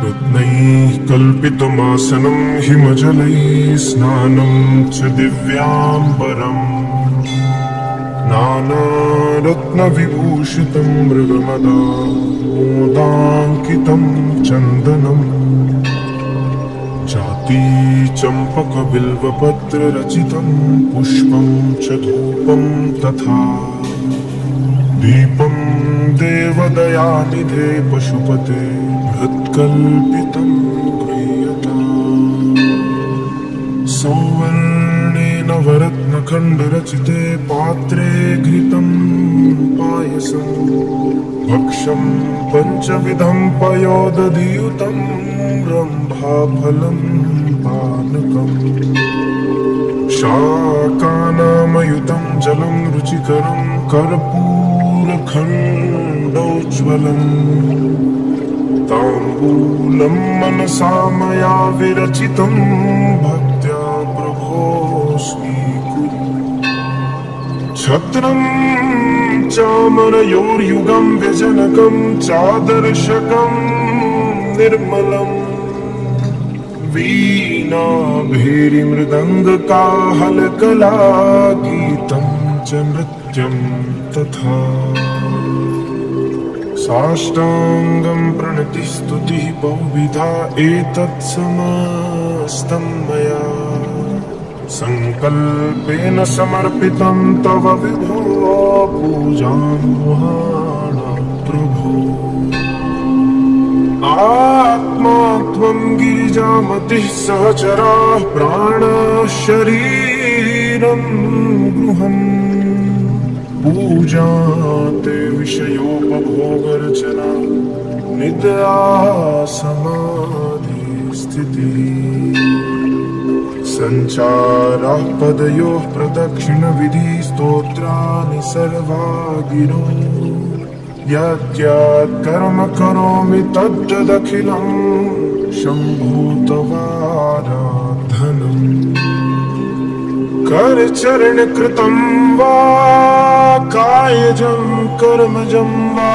रत्नैः कल्पितमासनं हिमजलैः स्नानं च दिव्याम्बरम् नानारत्नविभूषितं मृगमदामोदाङ्कितं चन्दनम् चम्पकबिल्वपत्ररचितं पुष्पं च धूपं तथा दीपं देवदयानिधे पशुपते हृत्कल्पितं गृह्यताम्। सौवर्णेन वरत्नखण्डरचिते पात्रे घृतं पायसं भक्ष्यं पञ्चविधं पयोदधियुतं रम्भाफलं पानकम् शाकानामयुतं जलं रुचिकरं कर्पूरखण्डोज्ज्वलम् ताम्बूलं मनसा मया विरचितं भक्त्या प्रभो स्वीकुरु। छत्रं चामरयोर्युगं व्यजनकं चादर्शकं निर्मलम् वीणाभेरीमृदङ्गकाहलकला गीतं च नृत्यं तथा साष्टाङ्गं प्रणतिस्तुतिः बहुविधा एतत्समस्तं मया सङ्कल्पेन समर्पितं तव विभो पूजां गुहाणा प्रभो। आत्मा त्वं गिरिजामतिः सहचराः प्राणाः शरीरं गृहम् पूजा ते विषयोपभोगर्चना निद्रा समाधि स्थितिः सञ्चारः पदयोः प्रदक्षिणविधि स्तोत्राणि सर्वा गिरो यद्यत् कर्म करोमि तद्दखिलं शम्भो तवाराधनम्। करचरणकृतं वा कायजं कर्मजं वा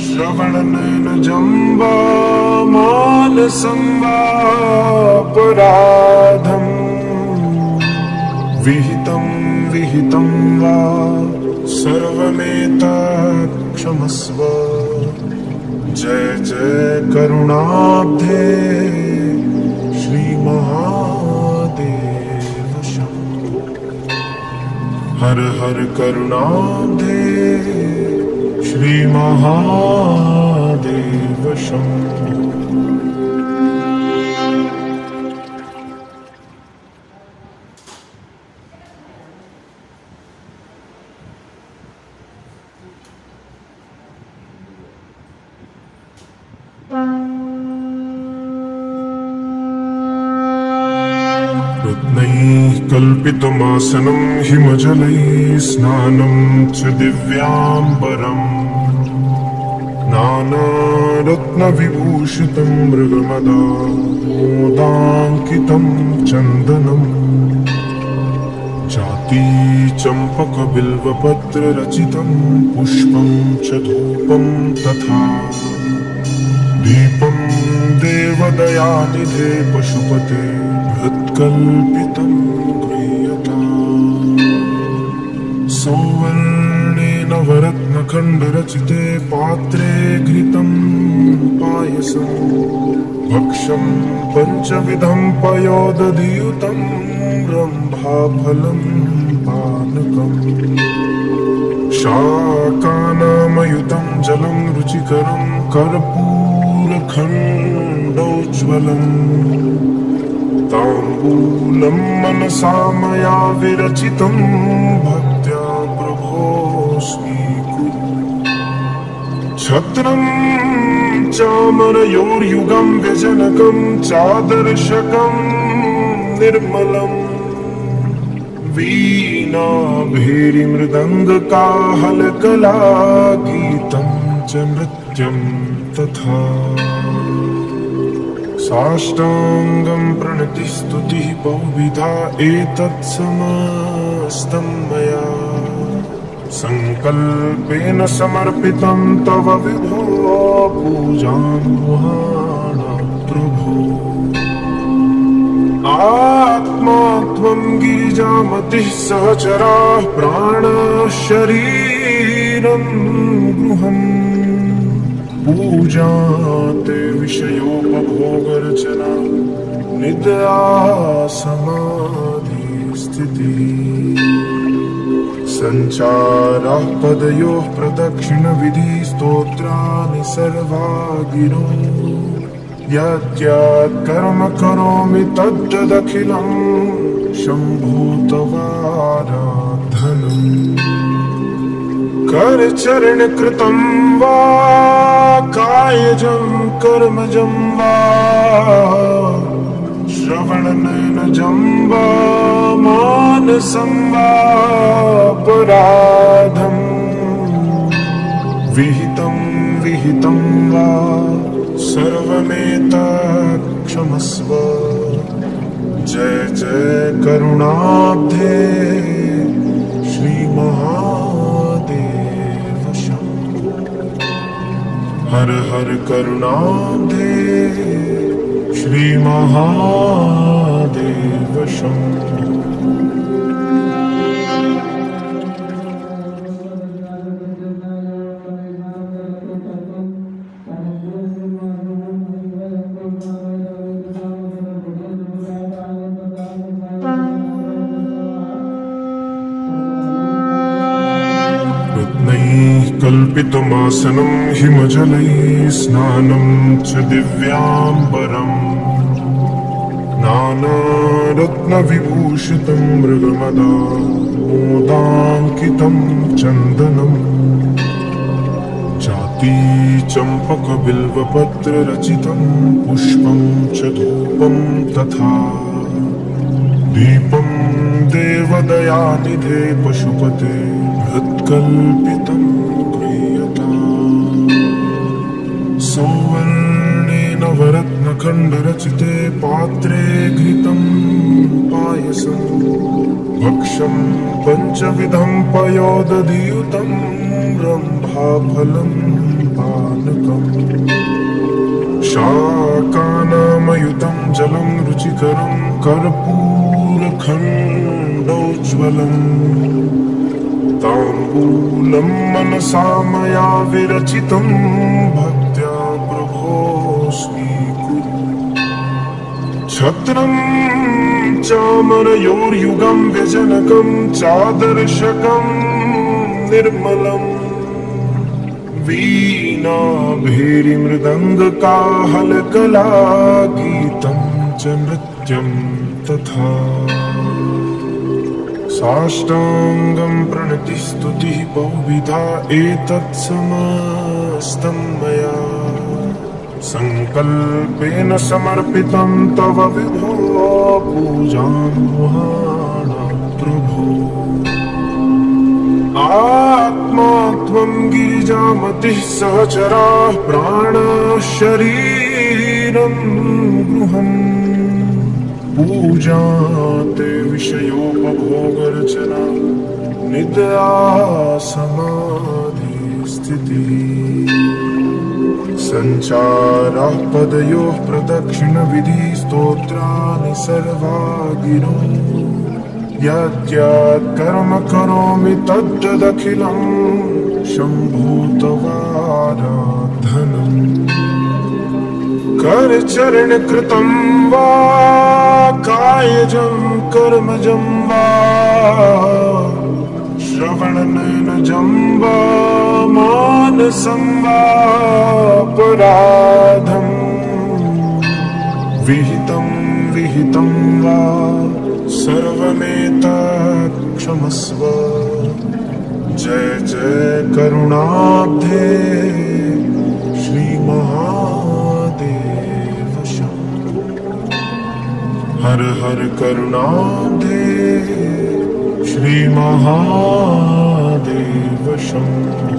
श्रवणनयनजं वा मानसं वा अपराधं विहितं विहितं वा सर्वमेतत् क्षमस्व। जय जय करुणाब्धे श्री महादेव शंभो। हर हर करुणाब्धे श्री महादेव शंभो। रत्नैः कल्पितमासनं हिमजलैः स्नानं च दिव्याम्बरम् नानारत्नविभूषितं मृगमदामोदाङ्कितं चन्दनम् चम्पकबिल्वपत्ररचितं पुष्पं च धूपं तथा दीपं देवदयानिधे पशुपते हृत्कल्पितं गृह्यताम्। सौवर्णेन वरत्नखण्डरचिते पात्रे घृतं पायसं भक्ष्यं पञ्चविधं पयोदधियुतं रम्भाफलं पानकम् शाकानामयुतं जलं रुचिकरं कर्पूरखण्डोज्ज्वलम् ताम्बूलं मनसा मया विरचितं भक्त्या प्रभो स्वीकुरु। छत्रं चामरयोर्युगं व्यजनकं चादर्शकं निर्मलम् वीणाभेरीमृदङ्गकाहलकला गीतं च नृत्यं तथा साष्टाङ्गं प्रणतिस्तुतिः बहुविधा एतत्समस्तं मया संकल्पेन समर्पितं तव विभो पूजां गृहाण प्रभो। आत्मा त्वं गिरिजामतिः सहचराः प्राणाः शरीरं गृहम्। पूजा ते विषयोपभोगर्चना निद्रा समाधि स्थितिः। सञ्चारः पदयोः प्रदक्षिणविधि स्तोत्राणि सर्वा गिरो। यद्यत् कर्म करोमि तद्दखिलं शम्भो तवाराधनम्। करचरण कृतं वा कायजं कर्मजं वा श्रवणनयनजं वा मानसं वा अपराधम्। विहितं विहितं वा सर्वमेतत् क्षमस्व। जय जय करुणाब्धे श्री महादेव शंभो। हर हर करुणाब्धे श्री महादेव शंभो। कल्पितमासनं हिमजलैः स्नानं च दिव्याम्बरम्। नानारत्नविभूषितं मृगमदा मोदाङ्कितं चन्दनम्। चाती चम्पकबिल्वपत्ररचितं पुष्पं च धूपं तथा। दीपं देवदयानिधे पशुपते हृत्कल्पितं क्रियताम्। सौवर्णेन वरत्नखण्डरचिते पात्रे घृतं पायसं। भक्ष्यं पञ्चविधं पयोदधियुतं रम्भाफलं पानकम्। शाकानामयुतं जलं रुचिकरं कर्पूरखण्डोज्ज्वलम्। ताम्बूलं मनसा मया विरचितं भक्त्या प्रभो स्वीकुरु। छत्रं चामरयोर्युगं व्यजनकं चादर्शकं निर्मलम्। वीणा भेरी मृदङ्गकाहलकला गीतं च नृत्यं तथा। साष्टाङ्गं प्रणतिस्तुतिः बहुविधा एतत्समस्तं मया। संकल्पेन समर्पितं तव विभो पूजां गृहाण प्रभो। आत्मा त्वं गिरिजामतिः सहचराः प्राणाः शरीरं गृहम्। पूजा ते विषयोपभोगर्चना निद्रा समाधि स्थितिः। सञ्चारः पदयोः प्रदक्षिणविधि स्तोत्राणि सर्वा गिरो। यद्यत् कर्म करोमि तद्दखिलं शम्भो तवाराधनम्। करचरण कृतं वा कायजं कर्मजं वा श्रवणनयनजं वा मानसं वा अपराधम्। विहितं विहितं वा सर्वमेतत् क्षमस्व। जय जय करुणाब्धे श्री महादेव शंभो। हर हर करुणाब्धे श्री महादेव शंभो।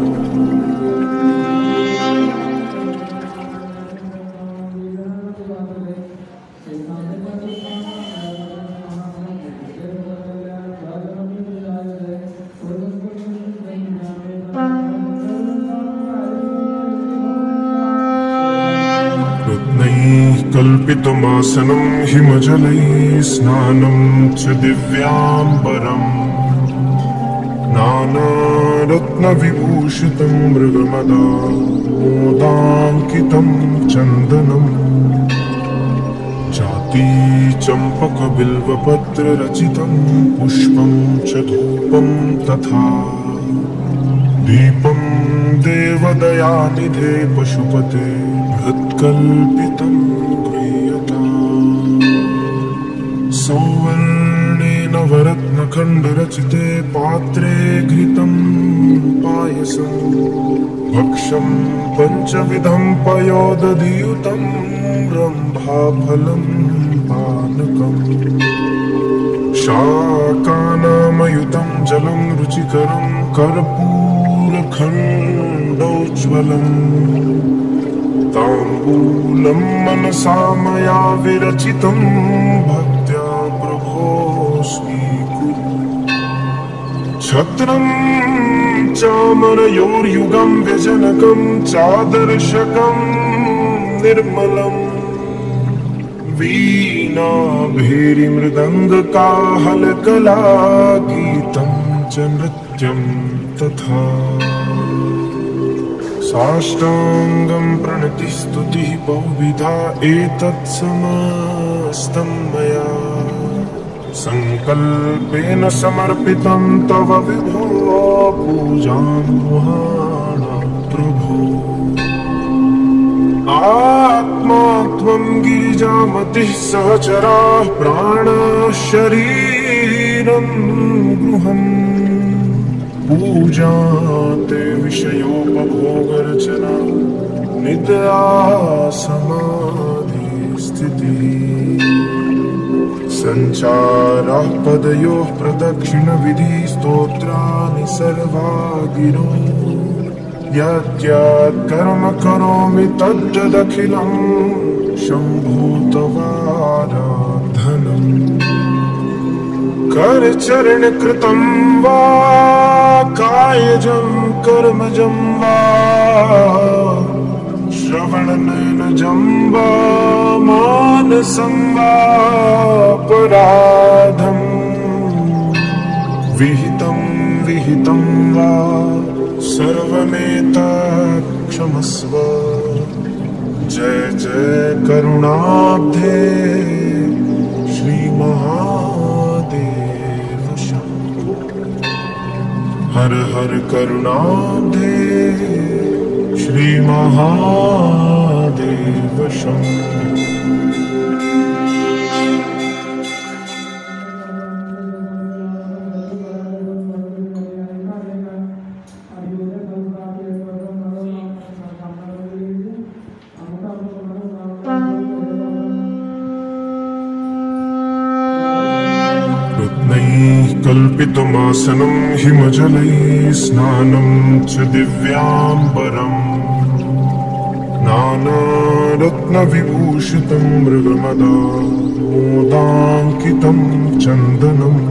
कल्पितमासनं हिमजलैः स्नानं च दिव्याम्बरम् नानारत्नविभूषितं मृगमदामोदाङ्कितं चन्दनम् चम्पकबिल्वपत्ररचितं पुष्पं च धूपं तथा दीपं देवदयानिधे पशुपते हृत्कल्पितं गृह्यताम् सौवर्णेन वरत्नखण्डरचिते पात्रे घृतं पायसं भक्ष्यं पञ्चविधं पयोदधियुतं रम्भाफलं पानकम् शाकानामयुतं जलं रुचिकरं कर्पूरखण्डोज्ज्वलम् ताम्बूलं मनसा मया विरचितं भक्त्या प्रभो स्वीकुरु छत्रं चामरयोर्युगं व्यजनकं चादर्शकं निर्मलम् वीणाभेरीमृदङ्गकाहलकला गीतं च नृत्यं तथा साष्टाङ्गं प्रणतिस्तुतिः बहुविधा एतत्समस्तं मया सङ्कल्पेन समर्पितं तव विभो पूजां गृहाणा प्रभो आत्मा त्वं गिरिजामतिः सहचराः प्राणाः शरीरं गृहम् पूजा ते विषयोपभोगरचना निद्रा समाधि स्थितिः सञ्चारः पदयोः प्रदक्षिणविधिः स्तोत्राणि सर्वा गिरो यद्यत् कर्म करोमि तद्दखिलं शम्भो तवाराधनम् करचरणकृतं वा कायजं कर्मजं वा श्रवणनयनजं वा मानसं वा पराधम् विहितं वा सर्वमेतत् क्षमस्व जय जय करुणाब्धे श्री महादेव शंभो हर हर करुणाब्धे श्री महादेव शंभो कल्पितमासनं हिमजलैः स्नानं च दिव्याम्बरम् नानारत्नविभूषितं मृगमदामोदाङ्कितं चन्दनम्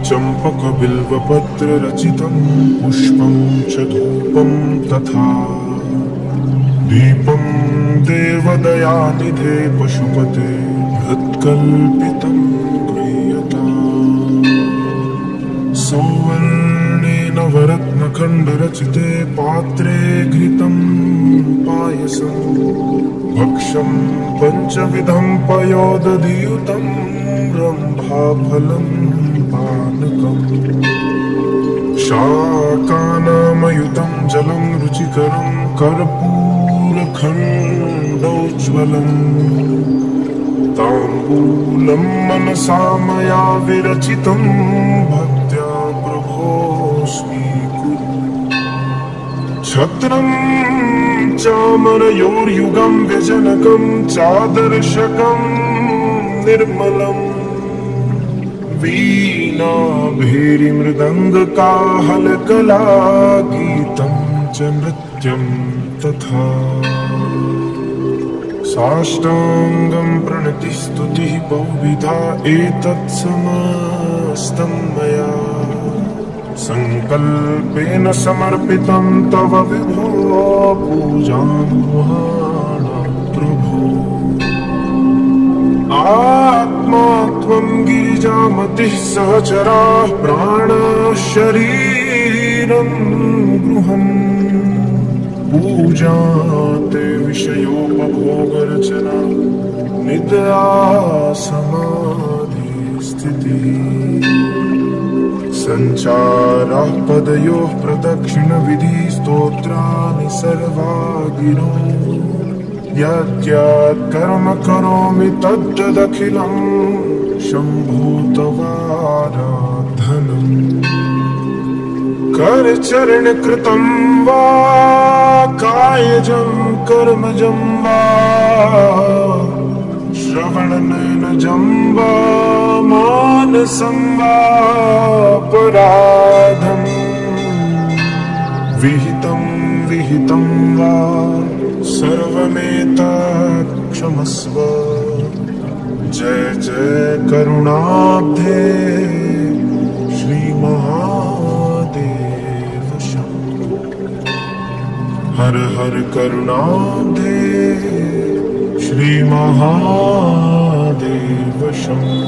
चम्पकबिल्वपत्ररचितं पुष्पं च धूपं तथा दीपं देवदयानिधे पशुपते हृत्कल्पितं गृह्यताम् सौवर्णेन वरत्नखण्डरचिते पात्रे घृतं पायसं भक्ष्यं पञ्चविधं पयोदधियुतं रम्भाफलं पानकम् शाकानामयुतं जलं रुचिकरं कर्पूरखण्डोज्ज्वलम् ताम्बूलं मनसा मया विरचितं भक्त्या प्रभो स्वीकुरु छत्रं चामरयोर्युगं व्यजनकं चादर्शकं निर्मलम् वीणाभेरीमृदङ्गकाहलकला गीतं च नृत्यं तथा साष्टाङ्गं प्रणतिस्तुतिः बहुविधा एतत्समस्तं मया सङ्कल्पेन समर्पितं तव विभो पूजां गृहाणा त्वं गिरिजामतिः सहचराः प्राणाः शरीरं गृहम् पूजा ते विषयोपभोगरचना निद्रा समाधि स्थितिः संचाराः पदयोः प्रदक्षिणविधि स्तोत्राणि सर्वा गिरो यद्यत् कर्म करोमि तद्दखिलं शम्भो तवाराधनम् करचरण कृतं वा कायजं कर्मजं वा श्रवणनयनजं वा मानसं वा पराधं विहितं विहितं वा सर्वमेतत् क्षमस्व जय जय करुणाब्धे श्री महादेव शंभो हर हर करुणाब्धे श्री महादेव शंभो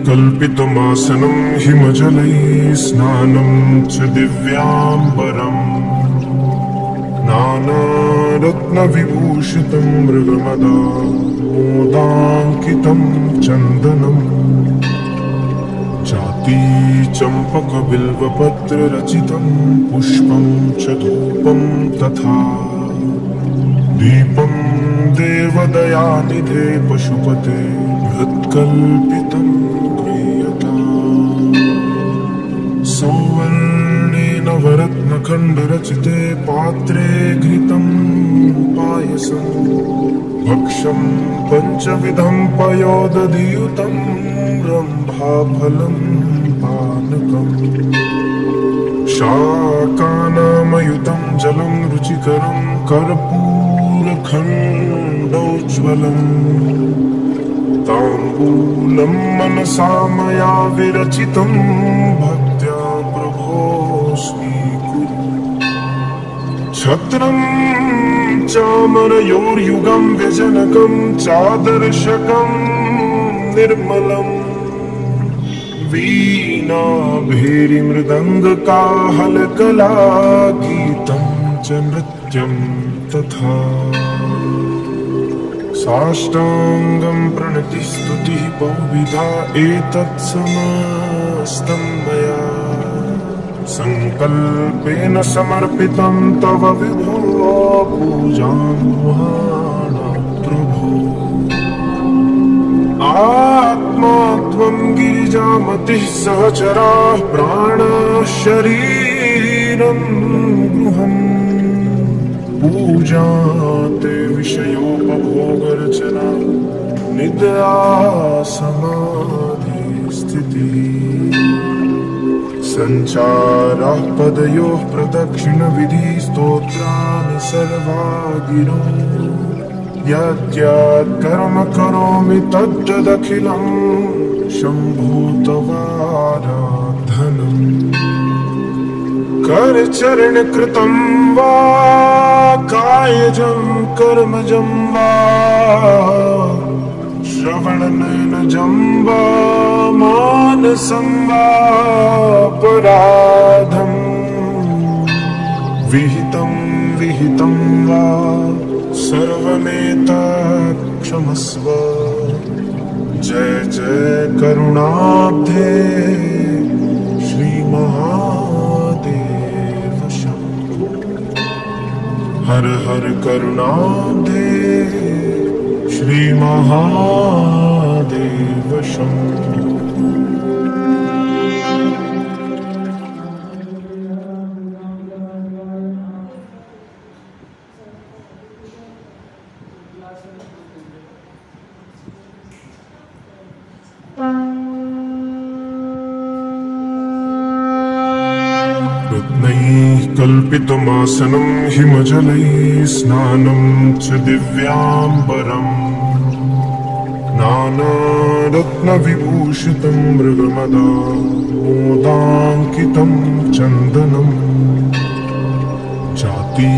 कल्पितमासनं हिमजलैः स्नानं च दिव्याम्बरम् नानारत्नविभूषितं मृगमदामोदाङ्कितं चन्दनम् चाती चम्पकबिल्वपत्ररचितं पुष्पं च धूपं तथा दीपं देवदयानिधे पशुपते हृत्कल्पितं सौवर्णेन वरत्नखण्डरचिते पात्रे घृतं पायसं भक्ष्यं पञ्चविधं पयोदधियुतं रम्भाफलं पानकम् शाकानामयुतं जलं रुचिकरं कर्पूरखण्डोज्ज्वलम् ताम्बूलं मनसा मया विरचितं भक्त्या प्रभो स्वीकुरु छत्रं चामरयोर्युगं व्यजनकं चादर्शकं निर्मलम् वीणाभेरीमृदङ्गकाहलकला गीतं च नृत्यं तथा साष्टाङ्गं प्रणतिस्तुतिः बहुविधा एतत्समस्तं मया संकल्पेन समर्पितं तव विभो पूजां गृहाणा प्रभो आत्मा त्वं गिरिजामतिः सहचराः प्राणाः शरीरं गृहम् पूजा ते विषयोपभोगरचना निद्रा समाधि स्थितिः संचाराः पदयोः प्रदक्षिणविधि स्तोत्राणि सर्वा गिरो यद्यत् कर्म करोमि तद्दखिलं शम्भो तवाराधनम् करचरण कृतं वा कायजं कर्मजं वा श्रवणनयनजं वा मानसं वा पराधं विहितं विहितं वा सर्वमेतत् क्षमस्व जय जय करुणाब्धे श्री महादेव शंभो हर हर करुणाब्धे श्री महादेव शंभो कल्पितमासनं हिमजलैः स्नानं च दिव्याम्बरम् नानारत्नविभूषितं मृगमदामोदाङ्कितं चन्दनम् चाती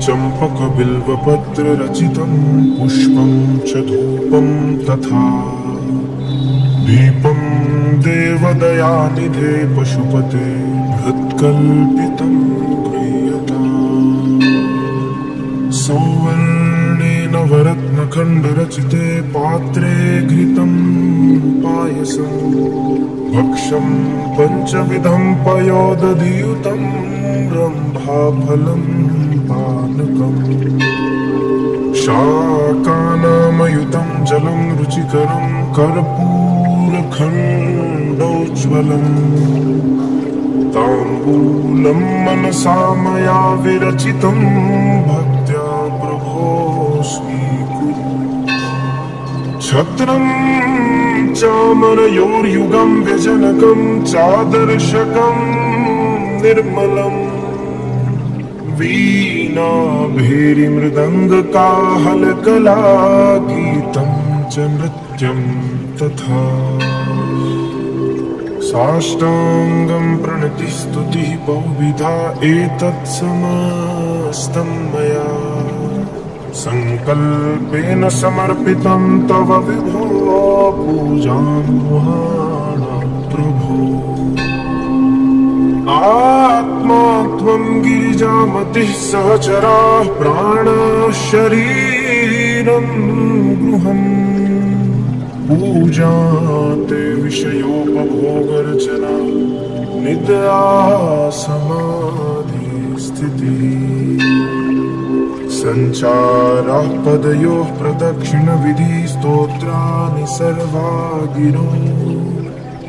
चम्पकबिल्वपत्ररचितं पुष्पं च धूपं तथा दीपं देवदयानिधे पशुपते हृत्कल्पितं गृह्यताम् सौवर्णेन वरत्नखण्डरचिते पात्रे घृतं पायसं भक्षं पञ्चविधं पयोदधियुतं रम्भाफलं पानकम् शाकानामयुतं जलं रुचिकरं कर्पूरखण्डोज्ज्वलम् ताम्बूलं मनसा मया विरचितं भक्त्या प्रभो स्वीकुरु छत्रं चामरयोर्युगं व्यजनकं चादर्शकं निर्मलम् वीणाभेरीमृदङ्गकाहलकला गीतं च नृत्यं तथा साष्टाङ्गं प्रणतिस्तुतिः बहुविधा एतत्समस्तं मया सङ्कल्पेन समर्पितं तव विभो पूजां गृहाणा प्रभो आत्मा त्वं गिरिजामतिः सहचराः प्राणाः शरीरं गृहम् पूजा ते विषयोपभोगरचना निद्रा समाधि स्थितिः सञ्चारः पदयोः प्रदक्षिणविधि स्तोत्राणि सर्वा गिरो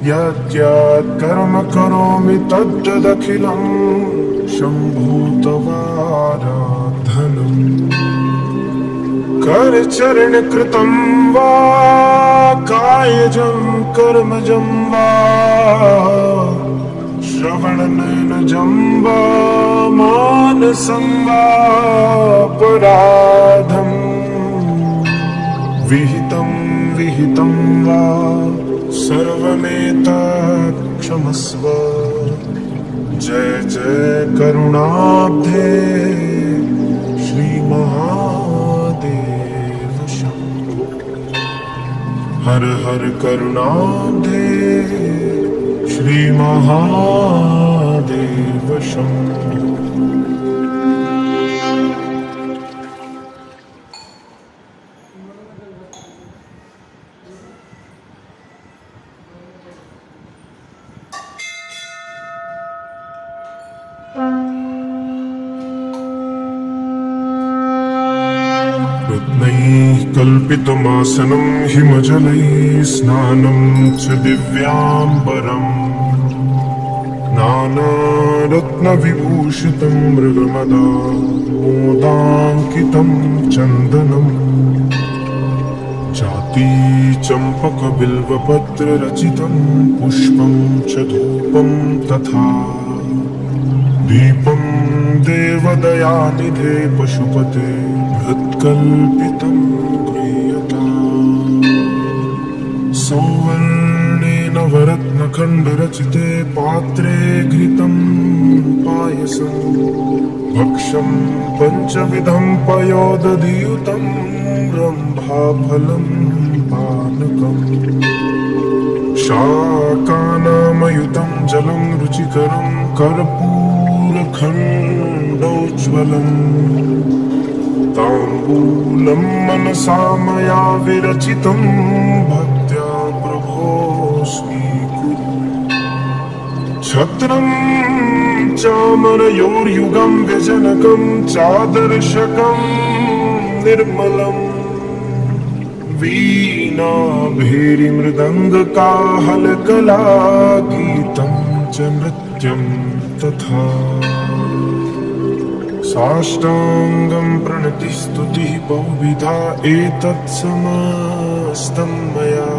यद्यत् कर्म करोमि तद्दखिलं शम्भो तवाराधनम् करचरणकृतं वा कायजं कर्मजं वा श्रवणनयनजं वा मानसं वा पराधम् विहितं वा सर्वमेतत् क्षमस्व जय जय करुणाब्धे श्रीमहादेव शम्भो हर हर करुणाब्धे श्रीमहादेव शम्भो रत्नैः कल्पितमासनं हिमजलैः स्नानं च दिव्याम्बरम् नानारत्नविभूषितं मृगमदामोदाङ्कितं चन्दनम् चाती चम्पकबिल्वपत्ररचितं पुष्पं च धूपं तथा दीपं देवदयानिधे पशुपते हृत्कल्पितं गृह्यताम् सौवर्णेन वरत्नखण्डरचिते पात्रे घृतं पायसं भक्षं पञ्चविधं पयोदधियुतं रम्भाफलं पानकम् शाकानामयुतं जलं रुचिकरं कर्पूरखण्डोज्ज्वलम् ताम्बूलं मनसा मया विरचितं भक्त्या प्रभो स्वीकुरु छत्रं चामरयोर्युगं व्यजनकं चादर्शकं निर्मलम् वीणाभेरीमृदङ्गकाहलकला गीतं च नृत्यं तथा साष्टाङ्गं प्रणतिस्तुतिः बहुविधा एतत्समस्तं मया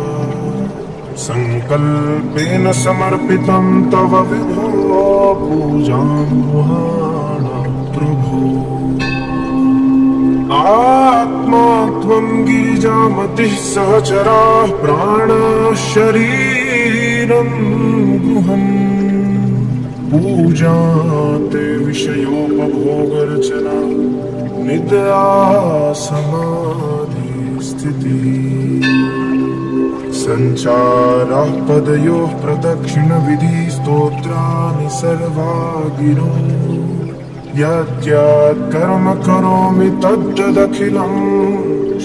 सङ्कल्पेन समर्पितं तव विभो पूजां गृहाणा प्रभो आत्मा त्वं गिरिजामतिः सहचराः प्राणाः शरीरं गृहम् पूजा ते विषयोपभोगर्चना निद्रा समाधि स्थितिः संचारः पदयोः प्रदक्षिणविधि स्तोत्राणि सर्वा गिरो यद्यत् कर्म करोमि तद्दखिलं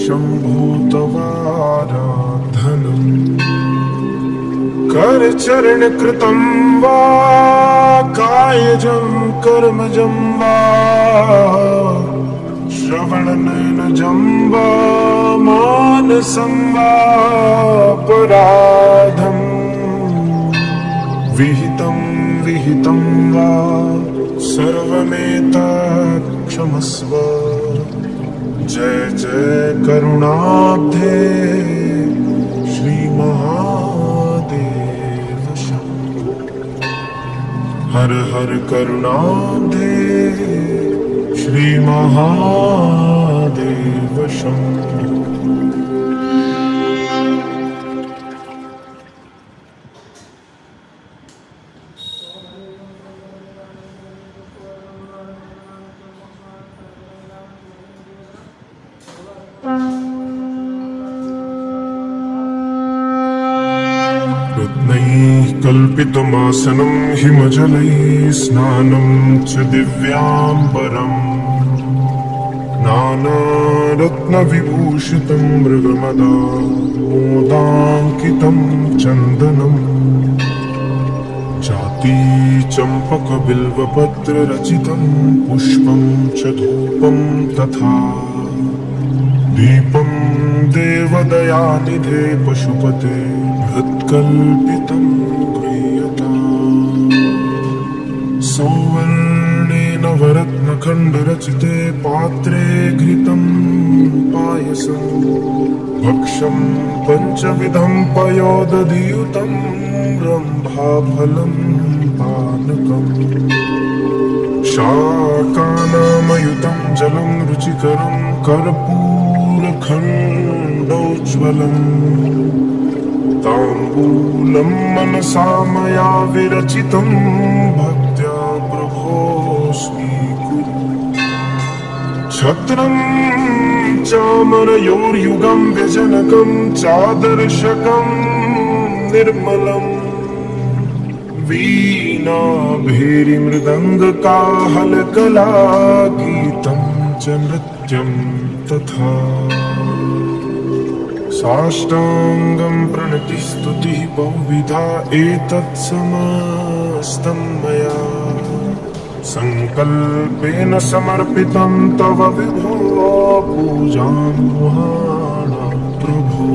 शम्भो तवाराधनम् करचरण कृतं वा कायजं कर्मजं वा श्रवणनयनजं वा मानसं वा पराधम् विहितं विहितं वा सर्वमेतत् क्षमस्व जय जय करुणाब्धे श्रीमहादेव शम्भो हर हर करुणाब्धे श्रीमहादेव शम्भो रत्नैः कल्पितमासनं हिमजलैः स्नानं च दिव्याम्बरम् नानारत्नविभूषितं मृगमदा मोदाङ्कितं चन्दनम् चाती चम्पकबिल्वपत्ररचितं पुष्पं च धूपं तथा दीपं देवदयानिधे पशुपते हृत्कल्पितं गृह्यताम् सौवर्णेन वरत्नखण्डरचिते पात्रे घृतं पायसं भक्षं पञ्चविधं पयोदधियुतं रम्भाफलं पानकम् शाकानामयुतं जलं रुचिकरं कर्पूरखण्डोज्ज्वलम् ताम्बूलं मनसा मया विरचितं भक्त्या प्रभो स्वीकुरु छत्रं चामरयोर्युगं व्यजनकं चादर्शकं निर्मलम् वीणाभेरीमृदङ्गकाहलकला गीतं च नृत्यं तथा साष्टाङ्गं प्रणतिस्तुतिः बहुविधा एतत्समस्तं मया सङ्कल्पेन समर्पितं तव विभो पूजां गृहाण प्रभो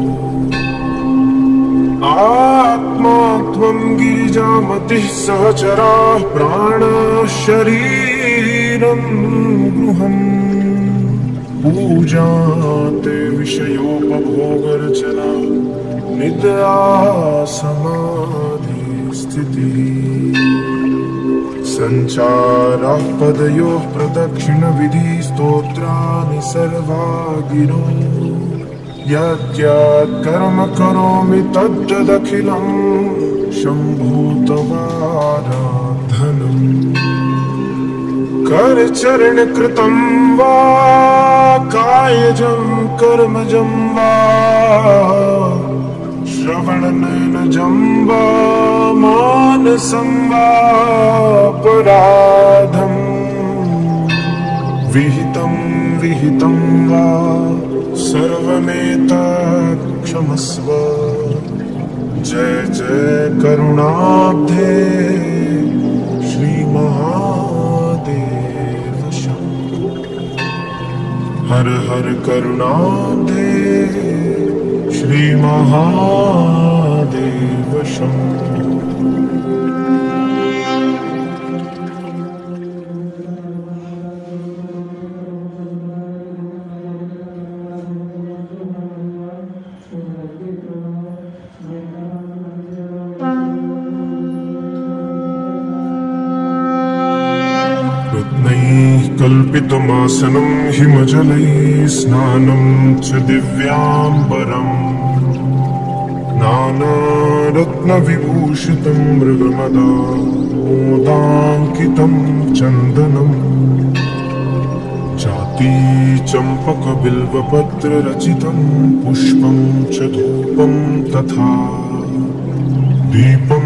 आत्मा त्वं गिरिजामतिः सहचराः प्राणाः शरीरं गृहम् पूजा ते विषयोपभोगर्चना निद्रा समाधि स्थितिः संचारः पदयोः प्रदक्षिणविधि स्तोत्राणि सर्वा गिरो यद्यत् कर्म करोमि तद्दखिलं शम्भो तवाराधनम् करचरण कृतं वा कायजं कर्मजं वा श्रवणनयनजं वा मानसं वा पराधम् विहितं विहितं वा सर्वमेतत् क्षमस्व जय जय करुणाब्धे श्रीमहादेव शम्भो हर हर करुणाब्धे श्रीमहादेव शम्भो कल्पितमासनं हिमजलैः स्नानं च दिव्याम्बरम् नानारत्नविभूषितं मृगमदामोदाङ्कितं चन्दनम् चातीचम्पकबिल्वपत्ररचितं पुष्पं च धूपं तथा दीपं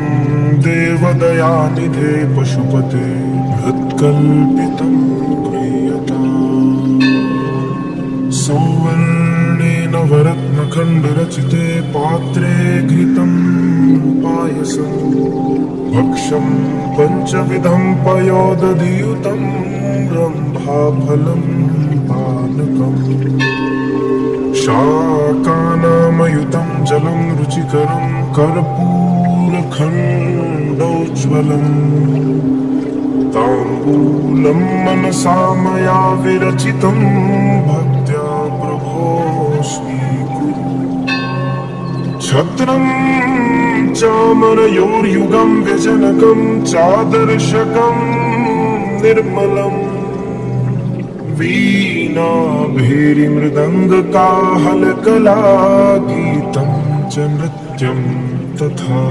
देवदयानिधे पशुपते हृत्कल्पितं क्रियताम् सौवर्णेन वरत्नखण्डरचिते पात्रे घृतं पायसं भक्ष्यं पञ्चविधं पयोदधियुतं रम्भाफलं पानकम् शाकानामयुतं जलं रुचिकरं कर्पूरखण्डोज्ज्वलम् ताम्बूलं मनसा मया विरचितं भक्त्या प्रभो स्वीकुरु छत्रं चामरयोर्युगं व्यजनकं चादर्शकं निर्मलम् वीणाभेरीमृदङ्गकाहलकला गीतं च नृत्यं तथा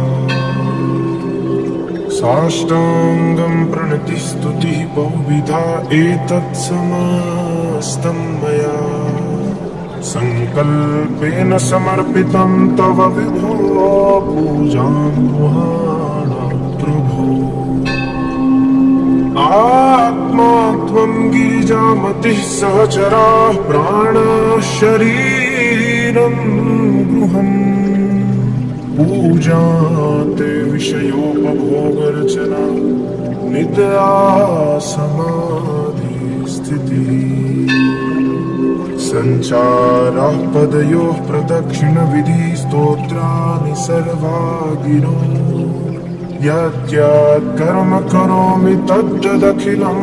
साष्टाङ्गं प्रणतिस्तुतिः बहुविधा एतत्समस्तं मया सङ्कल्पेन समर्पितं तव विभो पूजां गृहाण प्रभो आत्मा त्वं गिरिजामतिः सहचराः प्राणाः शरीरं गृहम् पूजा ते विषयोपभोगर्चना निद्रा समाधि स्थितिः सञ्चारः पदयोः प्रदक्षिणविधि स्तोत्राणि सर्वा गिरो यद्यत् कर्म करोमि तद्दखिलं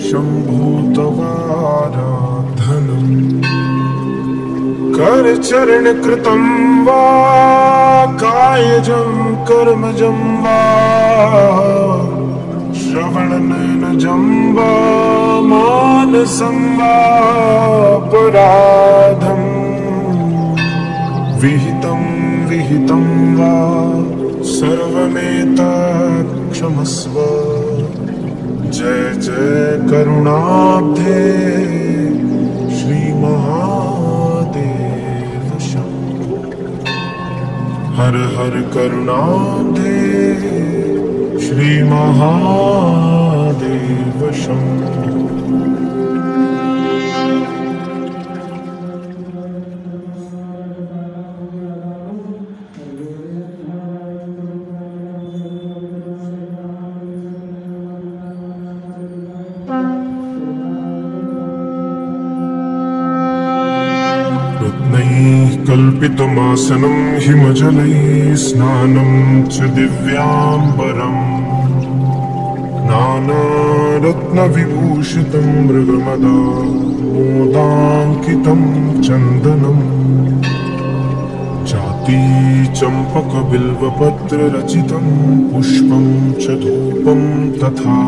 शम्भो तवाराधनम् करचरणकृतं वा कायजं कर्मजं वा श्रवणनयनजं वा मानसं वा पराधम् विहितं वा सर्वमेतत् क्षमस्व जय जय करुणाब्धे श्री महादेव शंभो हर हर करुणाब्धे श्री महादेव शंभो कल्पितमासनं हिमजलैः स्नानं च दिव्याम्बरम् नानारत्नविभूषितं मृगमदामोदाङ्कितं चन्दनम् चातीचम्पकबिल्वपत्ररचितं पुष्पं च धूपं तथा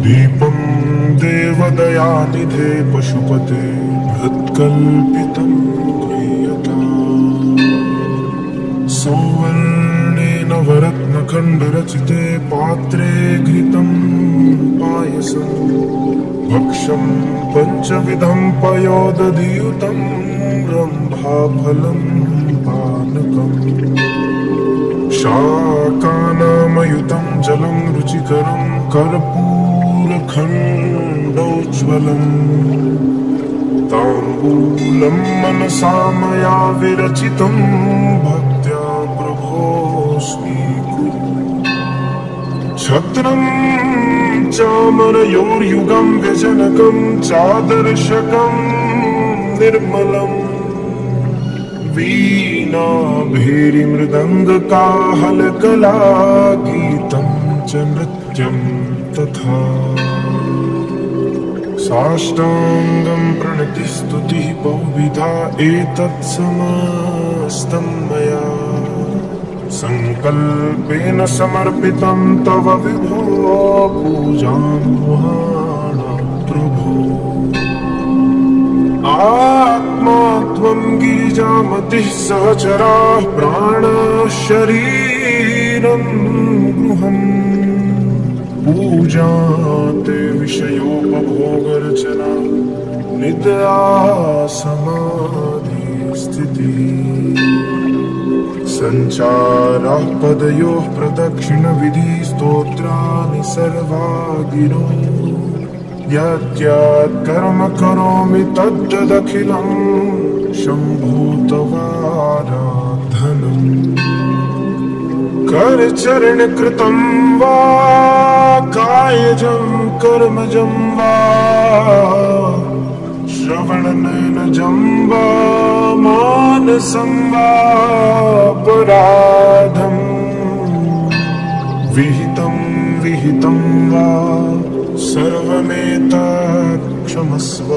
दीपं देवदयानिधे पशुपते हृत्कल्पितं क्रियताम् सौवर्णेन वरत्नखण्डरचिते पात्रे घृतं पायसं भक्ष्यं पञ्चविधं पयोदधियुतं रम्भाफलं पानकम् शाकानामयुतं जलं रुचिकरं कर्पूरखण्डोज्ज्वलम् ताम्बूलं मनसा मया विरचितं भक्त्या प्रभो स्वीकुरु छत्रं चामरयोर्युगं व्यजनकं चादर्शकं निर्मलम् वीणाभेरीमृदङ्गकाहलकला गीतं च नृत्यं तथा साष्टाङ्गं प्रणतिस्तुतिः बहुविधा एतत्समस्तं मया सङ्कल्पेन समर्पितं तव विभो पूजां गृहाण प्रभो आत्मा त्वं गीजामतिः सहचराः प्राणः शरीरं गृहम् पूजा ते विषयोपभोगर्चना निद्रा समाधि स्थितिः सञ्चारः पदयोः प्रदक्षिणविधि स्तोत्राणि सर्वा गिरो यद्यत् कर्म करोमि तद्दखिलं शम्भो तवाराधनम् करचरण कृतं वा कायजं कर्मजं वा श्रवणनयनजं वा मानसं वा अपराधम् विहितं विहितं वा सर्वमेतत् क्षमस्व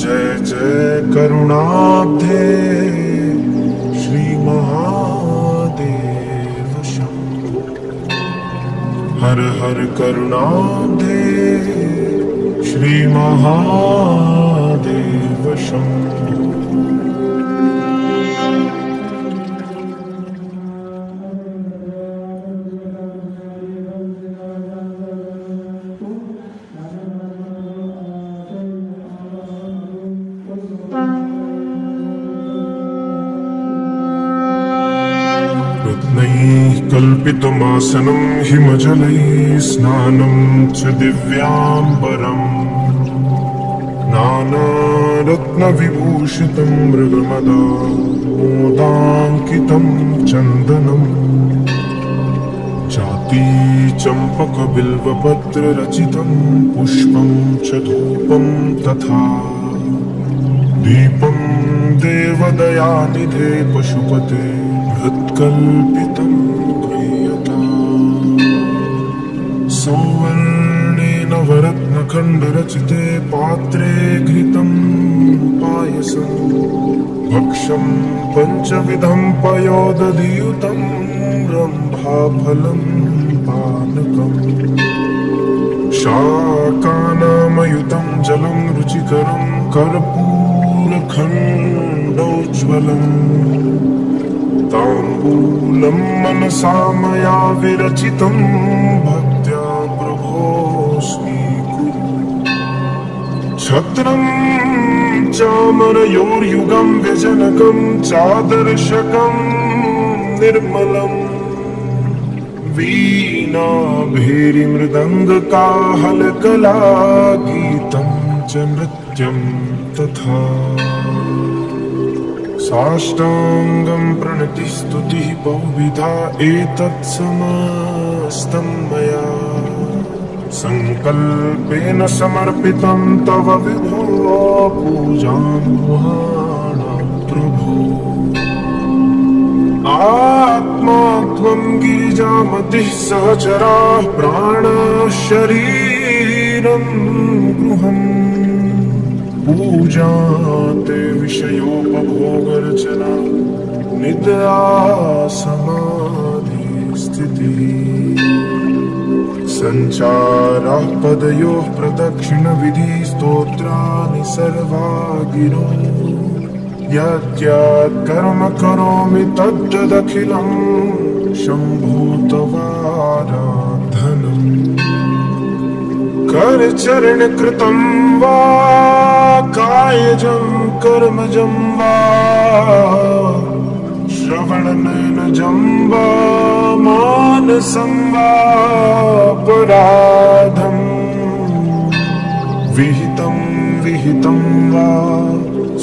जय जय करुणाब्धे श्री महादेव शंभो हर हर करुणाब्धे श्री महादेव शंभो रत्नैः कल्पितमासनं हिमजलैः स्नानं च दिव्याम्बरम् नानारत्नविभूषितं मृगमदा मोदाङ्कितं चन्दनम् जाती चम्पकबिल्वपत्ररचितं पुष्पं च धूपं तथा दीपं देवदयानिधे पशुपते हृत्कल्पितं गृह्यताम् सौवर्णेन वरत्नखण्डरचिते पात्रे घृतं पायसं भक्ष्यं पञ्चविधं पयोदधियुतं रम्भाफलं पानकम् शाकानामयुतं जलं रुचिकरं कर्पूरखण्डोज्ज्वलम् ताम्बूलं मनसा मया विरचितं भक्त्या प्रभो स्वीकुरु छत्रं चामरयोर्युगं व्यजनकं चादर्शकं निर्मलम् वीणाभेरीमृदङ्गकाहलकला गीतं च नृत्यं तथा साष्टाङ्गं प्रणतिस्तुतिः बहुविधा एतत् समस्तं मया संकल्पेन समर्पितं तव विभो पूजां गुहाणा प्रभो आत्मा त्वं गीजामतिः सहचराः प्राणः शरीरं गृहम् पूजा ते विषयोपभोगर्चना निद्रा समाधि स्थितिः सञ्चारः पदयोः प्रदक्षिणविधि स्तोत्राणि सर्वा गिरो यद्यत् कर्म करोमि तद्दखिलं शम्भो तवाराधनम् करचरण कृतं वा कायजं कर्मजं वा श्रवणनयनजं वा मानसं वा अपराधम् विहितं विहितं वा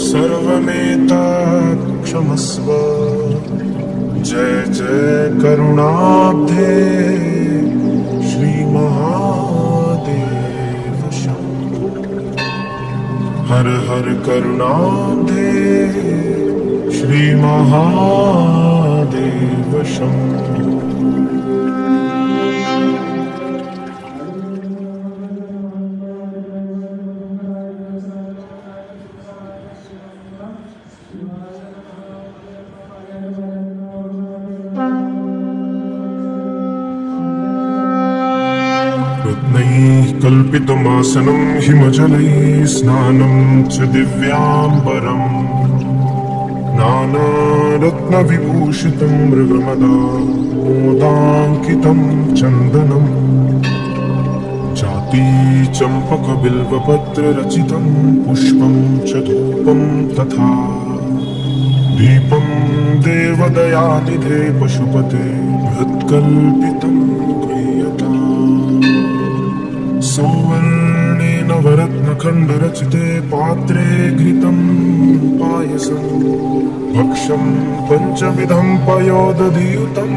सर्वमेतत् क्षमस्व जय जय करुणाब्धे श्री महादेव शंभो हर हर करुणाब्धे श्री महादेव शंभो रत्नैः कल्पितमासनं हिमजलैः स्नानं च दिव्याम्बरम् नानारत्नविभूषितं मृगमदामोदाङ्कितं चन्दनम् चाती चम्पकबिल्वपत्ररचितं पुष्पं च धूपं तथा दीपं देवदयानिधे पशुपते हृत्कल्पितं गृह्यताम् सौवर्णेन वरत्नखण्डरचिते पात्रे घृतं पायसम् भक्ष्यं पञ्चविधं पयोदधियुतं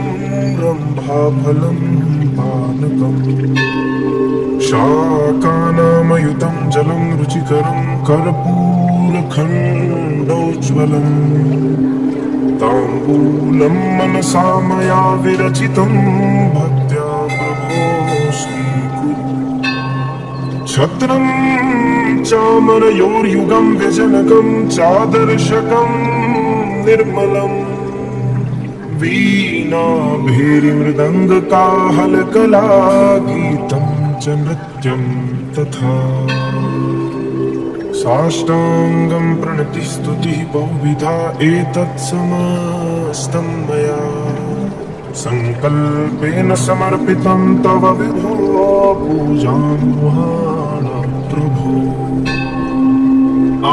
रम्भाफलं पानकम् शाकानामयुतं जलं रुचिकरं कर्पूरखण्डोज्ज्वलम् ताम्बूलं मनसा मया विरचितं भक्त्या प्रभो स्वीकुरु छत्रं चामरयोर्युगं व्यजनकं चादर्शकं निर्मलम् वीणाभेरीमृदङ्गकाहलकला गीतं च नृत्यं तथा साष्टाङ्गं प्रणतिस्तुतिः बहुविधा एतत्समस्तं मया सङ्कल्पेन समर्पितं तव विभो पूजां गृहाण प्रभो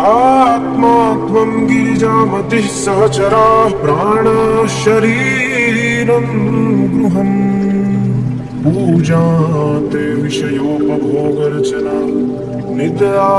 आत्मा त्वं गिरिजामतिः सहचराः प्राणाः शरीरं गृहम् पूजा ते विषयोपभोगर्चना निद्रा